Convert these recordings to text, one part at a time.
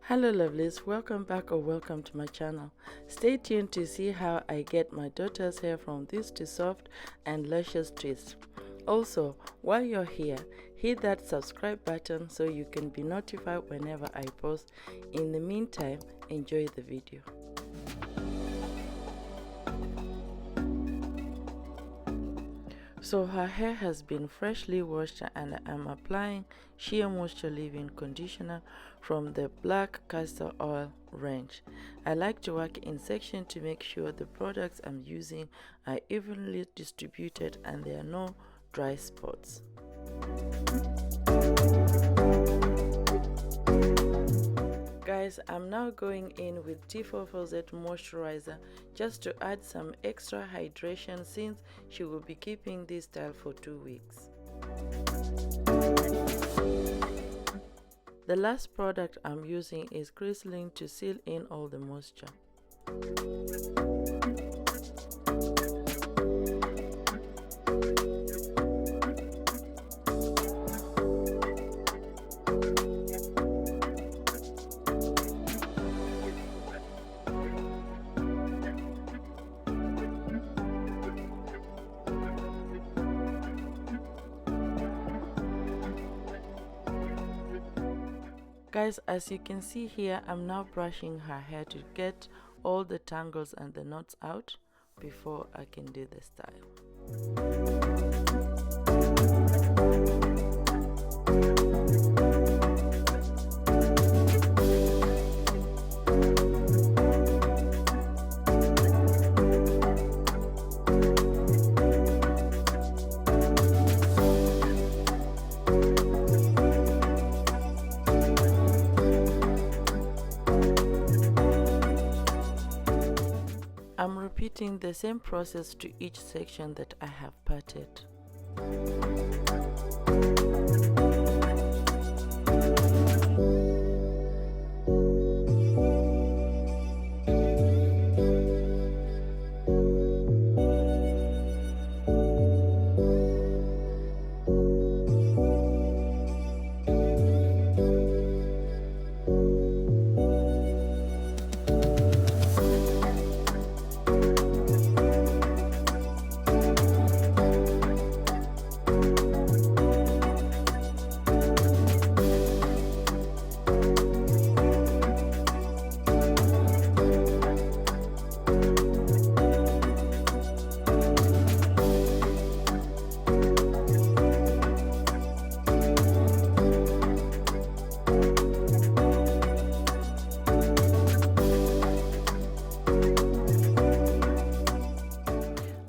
Hello lovelies, welcome back or welcome to my channel. Stay tuned to see how I get my daughter's hair from this to soft and luscious twist. Also, while you're here, hit that subscribe button so you can be notified whenever I post. In the meantime, enjoy the video. So her hair has been freshly washed and I'm applying Shea Moisture Leave-In Conditioner from the black castor oil range. I like to work in sections to make sure the products I'm using are evenly distributed and there are no dry spots. Guys, I'm now going in with T4 moisturizer just to add some extra hydration since she will be keeping this style for 2 weeks. The last product I'm using is Glycerin to seal in all the moisture. Guys, as you can see here, I'm now brushing her hair to get all the tangles and the knots out before I can do the style. I'm repeating the same process to each section that I have parted.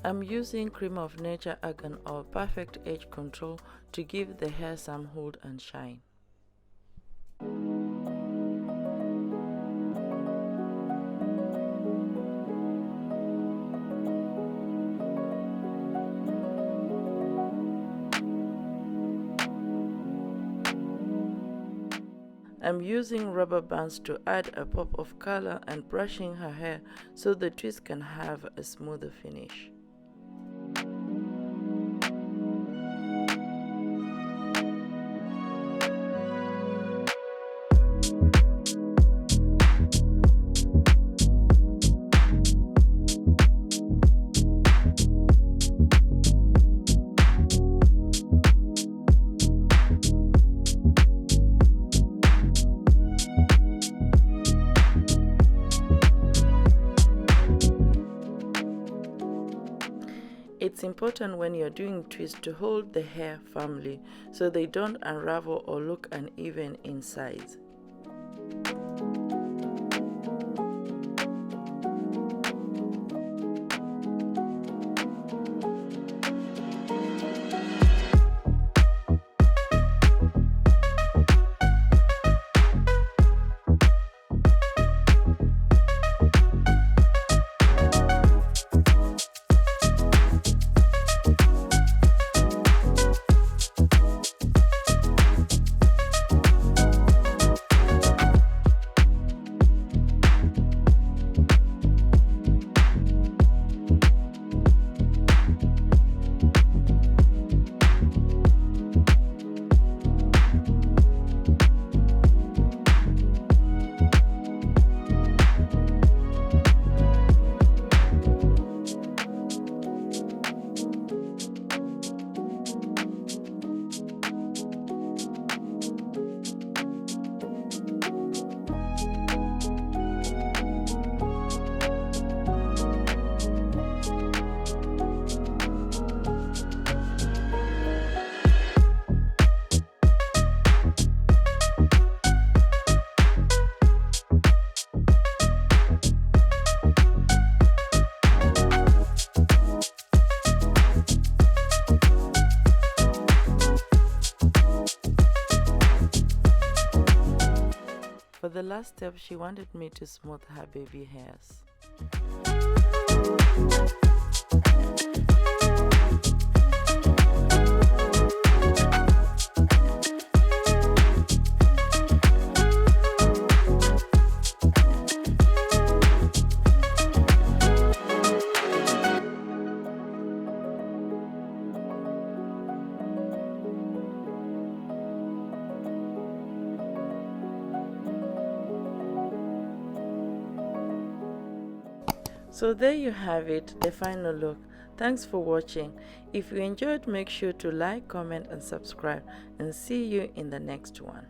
I'm using Cream of Nature Argan Oil Perfect Edge Control to give the hair some hold and shine. I'm using rubber bands to add a pop of color and brushing her hair so the twist can have a smoother finish. It's important when you're doing twists to hold the hair firmly so they don't unravel or look uneven in size. For the last step, she wanted me to smooth her baby hairs. So there you have it, the final look. Thanks for watching. If you enjoyed, make sure to like, comment and subscribe, and see you in the next one.